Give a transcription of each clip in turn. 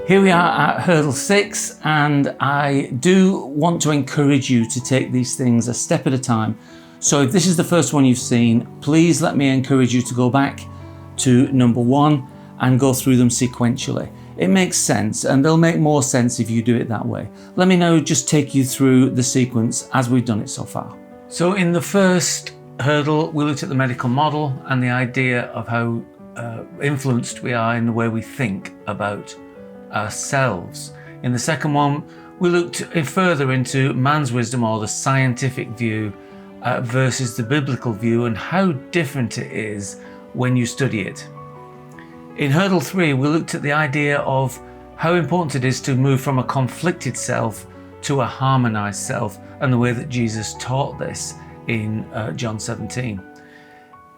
Here we are at hurdle 6, and I do want to encourage you to take these things a step at a time. So if this is the first one you've seen, please let me encourage you to go back to number 1 and go through them sequentially. It makes sense, and they'll make more sense if you do it that way. Let me now just take you through the sequence as we've done it so far. So in the first hurdle, we looked at the medical model and the idea of how influenced we are in the way we think about ourselves. In the second one, we looked further into man's wisdom, or the scientific view, versus the biblical view, and how different it is when you study it. In hurdle 3, we looked at the idea of how important it is to move from a conflicted self to a harmonized self, and the way that Jesus taught this in John 17.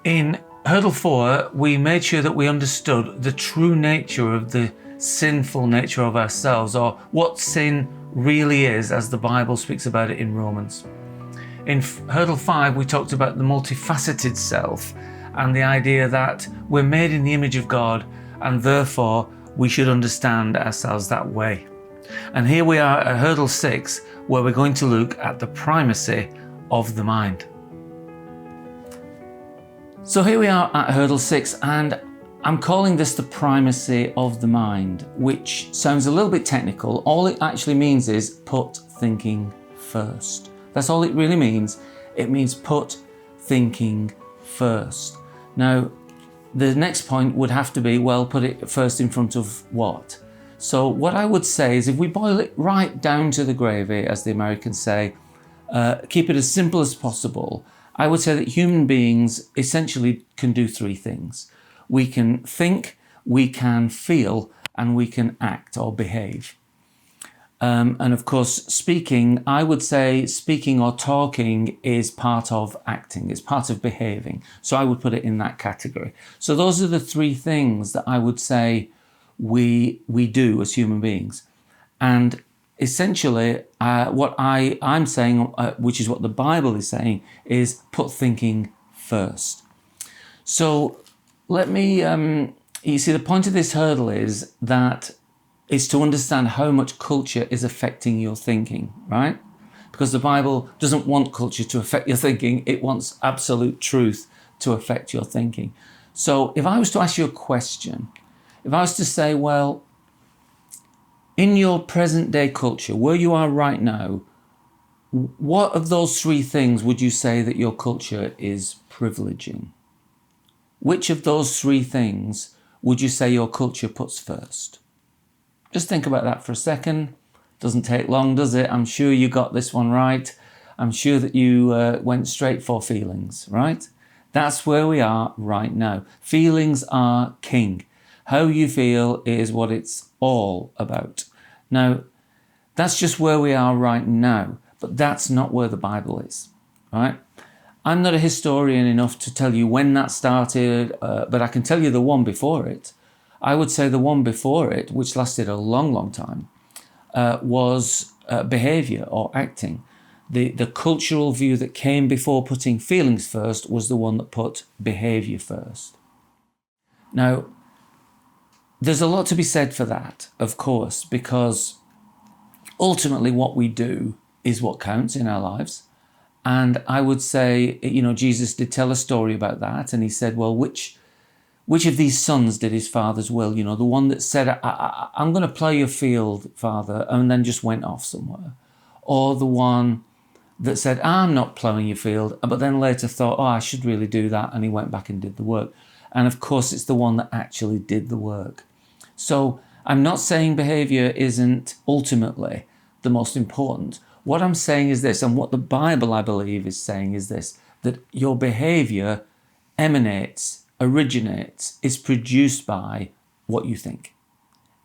In hurdle 4, we made sure that we understood the true nature of the sinful nature of ourselves, or what sin really is, as the Bible speaks about it in Romans. In hurdle 5, we talked about the multifaceted self and the idea that we're made in the image of God, and therefore we should understand ourselves that way. And here we are at hurdle 6, where we're going to look at the primacy of the mind. So here we are at hurdle 6, and I'm calling this the primacy of the mind, which sounds a little bit technical. All it actually means is put thinking first. That's all it really means. It means put thinking first. Now, the next point would have to be, well, put it first in front of what? So what I would say is, if we boil it right down to the gravy, as the Americans say, keep it as simple as possible, I would say that human beings essentially can do 3 things. We can think, we can feel, and we can act or behave. And of course, speaking, I would say speaking or talking is part of acting, it's part of behaving. So I would put it in that category. So those are the 3 things that I would say we do as human beings. And essentially, what I'm saying, which is what the Bible is saying, is put thinking first. So let me, you see, the point of this hurdle is to understand how much culture is affecting your thinking, right? Because the Bible doesn't want culture to affect your thinking. It wants absolute truth to affect your thinking. So if I was to ask you a question, if I was to say, well, in your present day culture, where you are right now, what of those 3 things would you say that your culture is privileging? Which of those 3 things would you say your culture puts first? Just think about that for a second. Doesn't take long, does it? I'm sure you got this one right. I'm sure that you went straight for feelings, right? That's where we are right now. Feelings are king. How you feel is what it's all about. Now, that's just where we are right now, but that's not where the Bible is, right? I'm not a historian enough to tell you when that started, but I can tell you the one before it. I would say the one before it, which lasted a long, long time, was behavior or acting. The cultural view that came before putting feelings first was the one that put behavior first. Now, there's a lot to be said for that, of course, because ultimately what we do is what counts in our lives. And I would say, Jesus did tell a story about that. And he said, well, which of these sons did his father's will? The one that said, I'm going to plough your field, father, and then just went off somewhere. Or the one that said, I'm not ploughing your field, but then later thought, I should really do that. And he went back and did the work. And of course, it's the one that actually did the work. So I'm not saying behavior isn't ultimately the most important. What I'm saying is this, and what the Bible, I believe, is saying is this, that your behavior emanates, originates, is produced by what you think.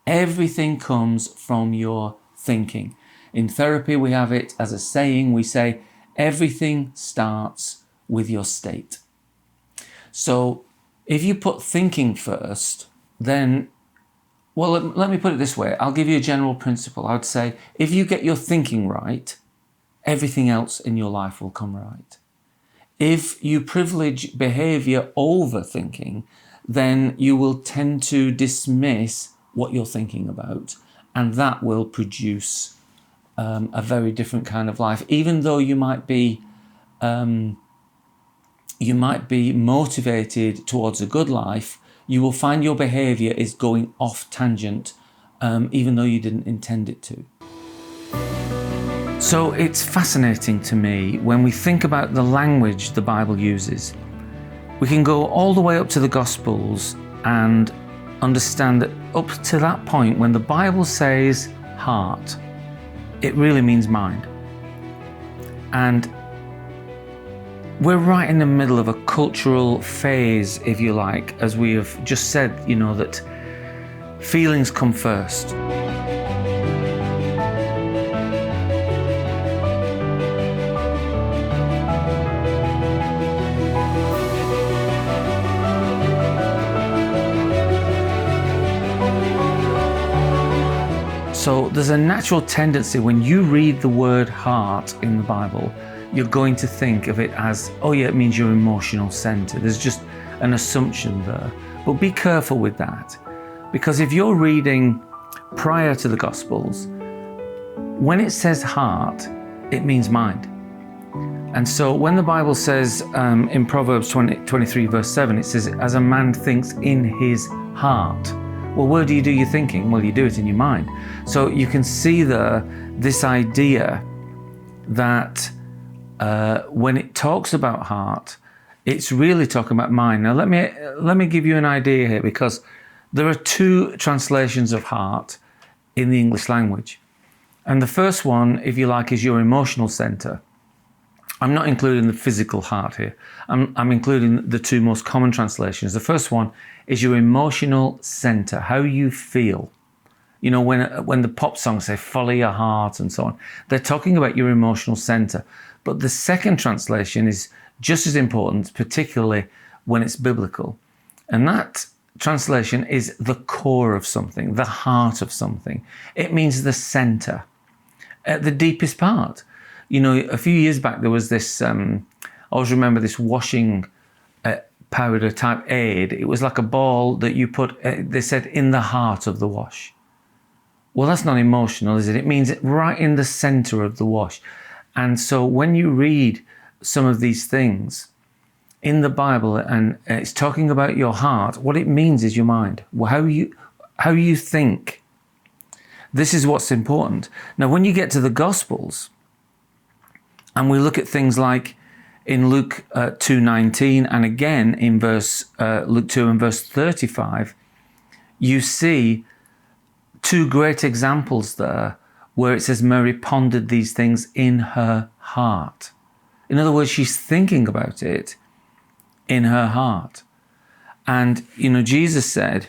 Everything comes from your thinking. In therapy, we have it as a saying. We say, everything starts with your state. So if you put thinking first, then, well, let me put it this way. I'll give you a general principle. I would say, if you get your thinking right, everything else in your life will come right. If you privilege behavior over thinking, then you will tend to dismiss what you're thinking about, and that will produce a very different kind of life. Even though you might be motivated towards a good life, you will find your behavior is going off tangent, even though you didn't intend it to. So it's fascinating to me when we think about the language the Bible uses. We can go all the way up to the Gospels and understand that up to that point, when the Bible says heart, it really means mind. And we're right in the middle of a cultural phase, if you like, as we have just said, that feelings come first. So there's a natural tendency when you read the word heart in the Bible, you're going to think of it as, oh yeah, it means your emotional center. There's just an assumption there. But be careful with that, because if you're reading prior to the Gospels, when it says heart, it means mind. And so when the Bible says in Proverbs 23 verse 7, it says, as a man thinks in his heart. Well, where do you do your thinking? Well, you do it in your mind. So you can see there this idea that when it talks about heart, it's really talking about mind. Now, let me give you an idea here, because there are two translations of heart in the English language. And the first one, if you like, is your emotional center. I'm not including the physical heart here. I'm including the two most common translations. The first one is your emotional center, how you feel. When the pop songs say follow your heart and so on, they're talking about your emotional center. But the second translation is just as important, particularly when it's biblical. And that translation is the core of something, the heart of something. It means the center, at the deepest part. A few years back, there was this, I always remember this washing powder type aid. It was like a ball that you put, they said, in the heart of the wash. Well, that's not emotional, is it? It means it right in the center of the wash. And so when you read some of these things in the Bible and it's talking about your heart, what it means is your mind, how you think. This is what's important. Now, when you get to the Gospels, and we look at things like in Luke 2:19, and again in Luke 2 and verse 35, you see two great examples there where it says Mary pondered these things in her heart. In other words, she's thinking about it in her heart. And, Jesus said,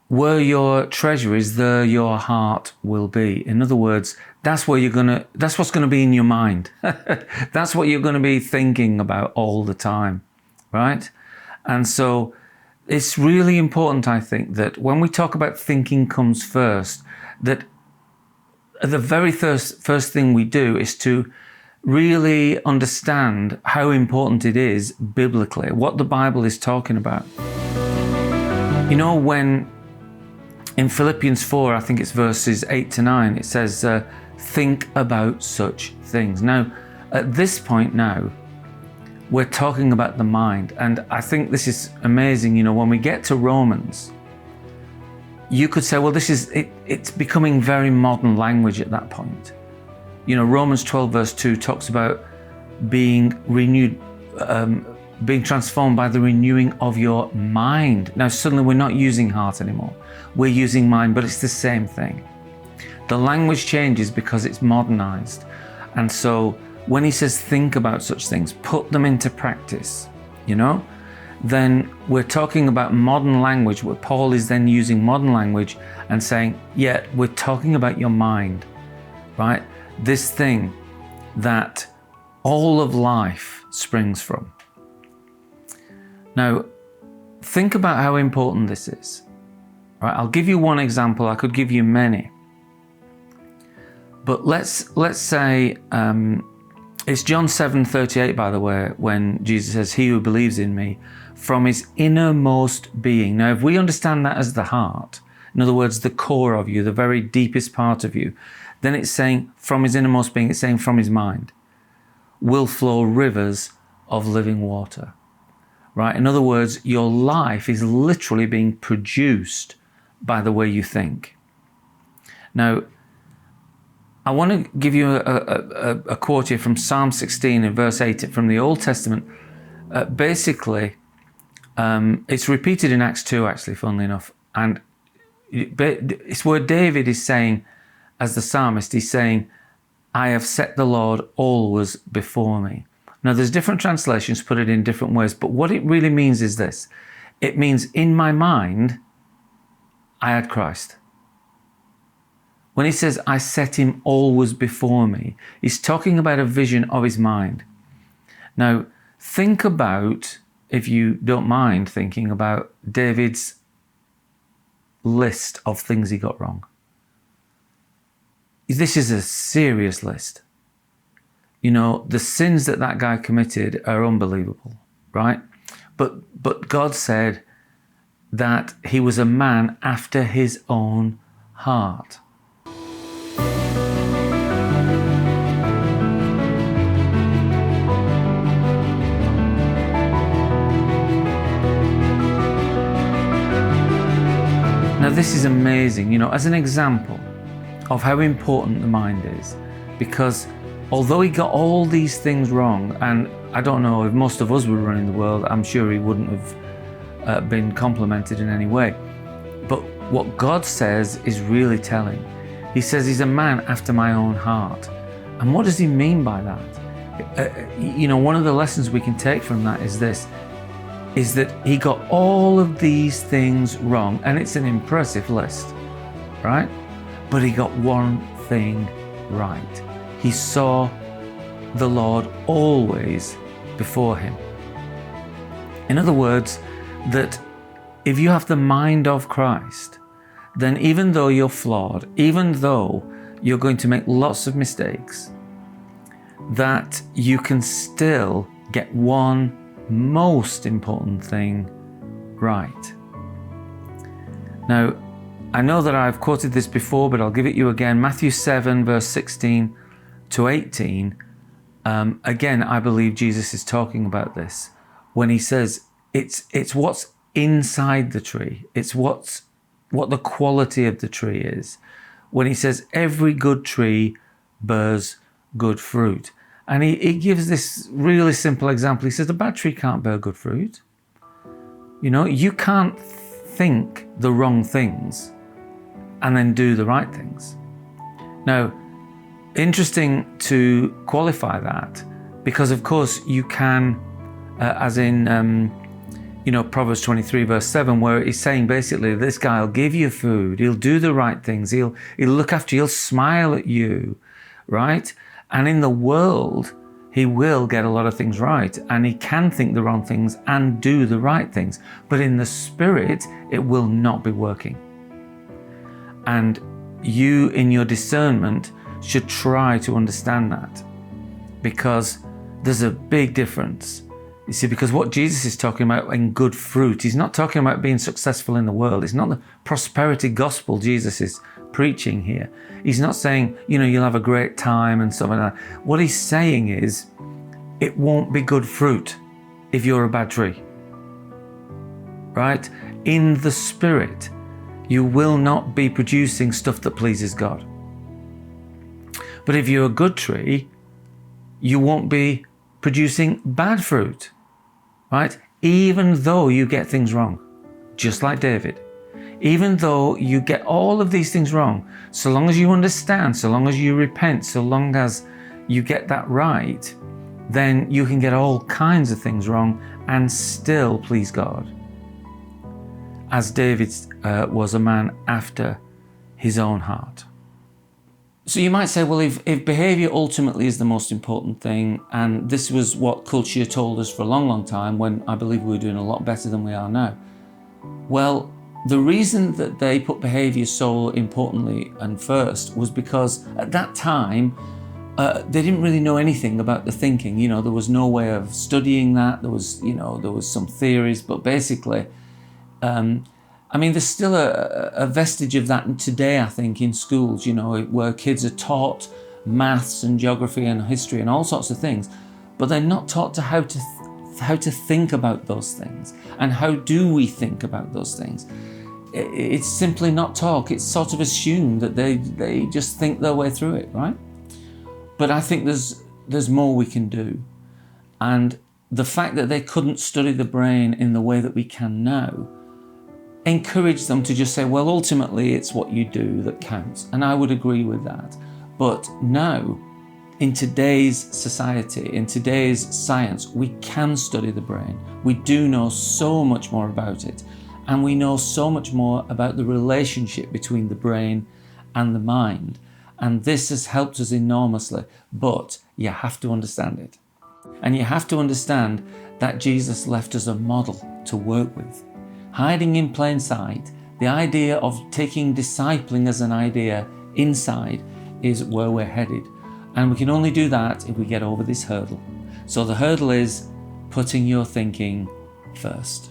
where your treasure is, there your heart will be. In other words, that's what's gonna be in your mind. That's what you're gonna be thinking about all the time, right? And so it's really important, I think, that when we talk about thinking comes first, that the very first thing we do is to really understand how important it is biblically, what the Bible is talking about. When in Philippians 4, I think it's verses 8 to 9, it says, think about such things. Now, at this point now, we're talking about the mind. And I think this is amazing. When we get to Romans, you could say, well, it's becoming very modern language at that point. Romans 12 verse 2 talks about being renewed, being transformed by the renewing of your mind. Now, suddenly we're not using heart anymore. We're using mind, but it's the same thing. The language changes because it's modernized. And so when he says think about such things, put them into practice, then we're talking about modern language, where Paul is then using modern language and saying, yeah, we're talking about your mind, right? This thing that all of life springs from. Now, think about how important this is. Right? I'll give you one example. I could give you many. But let's say it's John 7:38, by the way, when Jesus says, he who believes in me, from his innermost being. Now, if we understand that as the heart, in other words, the core of you, the very deepest part of you, then it's saying from his innermost being, it's saying from his mind, will flow rivers of living water, right? In other words, your life is literally being produced by the way you think. Now, I want to give you a quote here from Psalm 16 in verse 8 from the Old Testament. Basically, it's repeated in Acts 2, actually, funnily enough. And it's where David is saying, as the psalmist, he's saying, I have set the Lord always before me. Now, there's different translations put it in different ways, but what it really means is this. It means in my mind, I had Christ. When he says, I set him always before me, he's talking about a vision of his mind. Now, think about, if you don't mind thinking about David's list of things he got wrong. This is a serious list. You know, the sins that guy committed are unbelievable, right? But God said that he was a man after his own heart. Now this is amazing, you know, as an example of how important the mind is, because although he got all these things wrong, and I don't know if most of us were running the world, I'm sure he wouldn't have been complimented in any way. But what God says is really telling. He says he's a man after my own heart. And what does he mean by that? You know, one of the lessons we can take from that is this, is that he got all of these things wrong, and it's an impressive list, right? But he got one thing right. He saw the Lord always before him. In other words, that if you have the mind of Christ, then even though you're flawed, even though you're going to make lots of mistakes, that you can still get one most important thing right. Now, I know that I've quoted this before, but I'll give it you again. Matthew 7, verse 16 to 18. Again, I believe Jesus is talking about this when he says it's what's inside the tree. It's what the quality of the tree is. When he says every good tree bears good fruit. And he gives this really simple example. He says a bad tree can't bear good fruit. You know, you can't think the wrong things and then do the right things. Now, interesting to qualify that, because of course you can, as in, you know, Proverbs 23 verse 7, where he's saying basically this guy will give you food, he'll do the right things, he'll look after you, he'll smile at you, right? And in the world, he will get a lot of things right, and he can think the wrong things and do the right things. But in the spirit, it will not be working. And you, in your discernment, should try to understand that, because there's a big difference. You see, because what Jesus is talking about in good fruit, he's not talking about being successful in the world. It's not the prosperity gospel Jesus is preaching here. He's not saying, you know, you'll have a great time and stuff like that. What he's saying is, it won't be good fruit if you're a bad tree, right? In the spirit, you will not be producing stuff that pleases God. But if you're a good tree, you won't be producing bad fruit, right? Even though you get things wrong, just like David. Even though you get all of these things wrong, so long as you understand, so long as you repent, so long as you get that right, then you can get all kinds of things wrong and still please God. As David was a man after his own heart. So you might say, well, if behaviour ultimately is the most important thing, and this was what culture told us for a long, long time, when I believe we were doing a lot better than we are now. Well, the reason that they put behaviour so importantly and first was because at that time, they didn't really know anything about the thinking. You know, there was no way of studying that. There was some theories, but basically, I mean, there's still a vestige of that today, I think, in schools, where kids are taught maths and geography and history and all sorts of things, but they're not taught to how to think about those things. And how do we think about those things? It's simply not taught. It's sort of assumed that they just think their way through it, right? But I think there's more we can do. And the fact that they couldn't study the brain in the way that we can now encouraged them to just say, well, ultimately it's what you do that counts. And I would agree with that. But now, in today's society, in today's science, we can study the brain. We do know so much more about it. And we know so much more about the relationship between the brain and the mind. And this has helped us enormously. But you have to understand it. And you have to understand that Jesus left us a model to work with. Hiding in plain sight, the idea of taking discipling as an idea inside is where we're headed. And we can only do that if we get over this hurdle. So the hurdle is putting your thinking first.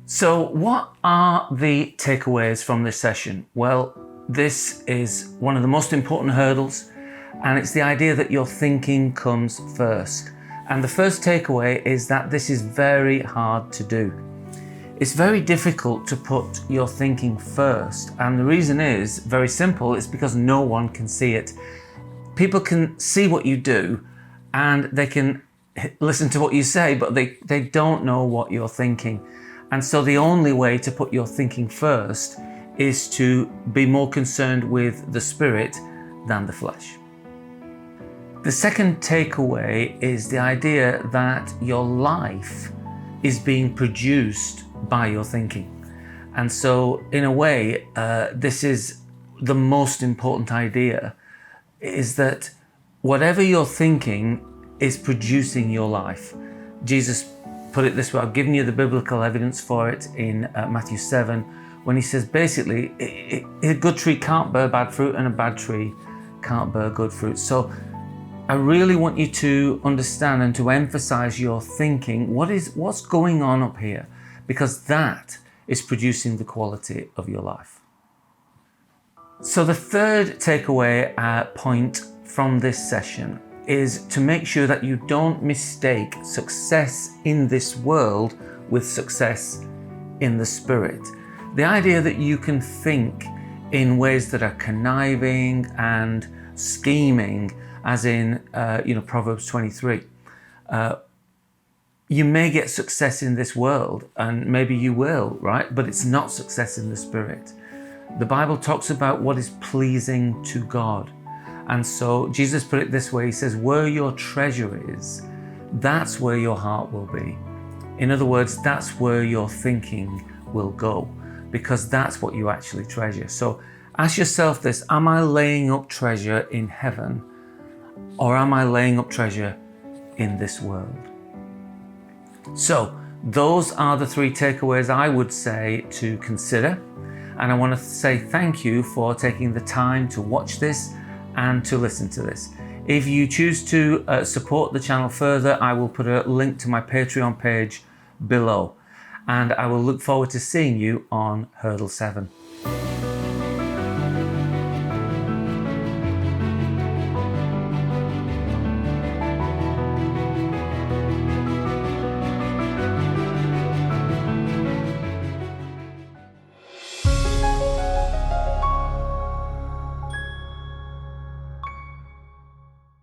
So what are the takeaways from this session? Well, this is one of the most important hurdles, and it's the idea that your thinking comes first. And the first takeaway is that this is very hard to do. It's very difficult to put your thinking first, and the reason is very simple. It's because no one can see it. People can see what you do and they can listen to what you say, but they don't know what you're thinking. And so the only way to put your thinking first is to be more concerned with the spirit than the flesh. The second takeaway is the idea that your life is being produced by your thinking. And so in a way, this is the most important idea, is that whatever you're thinking is producing your life. Jesus put it this way. I've given you the biblical evidence for it in Matthew 7, when he says basically a good tree can't bear bad fruit and a bad tree can't bear good fruit. So I really want you to understand and to emphasize your thinking. What's going on up here? Because that is producing the quality of your life. So the third takeaway point from this session is to make sure that you don't mistake success in this world with success in the spirit. The idea that you can think in ways that are conniving and scheming, as in Proverbs 23. You may get success in this world, and maybe you will, right? But it's not success in the spirit. The Bible talks about what is pleasing to God. And so Jesus put it this way. He says, where your treasure is, that's where your heart will be. In other words, that's where your thinking will go, because that's what you actually treasure. So ask yourself this: am I laying up treasure in heaven, or am I laying up treasure in this world? So those are the three takeaways I would say to consider. And I want to say thank you for taking the time to watch this and to listen to this. If you choose to support the channel further, I will put a link to my Patreon page below. And I will look forward to seeing you on Hurdle 7.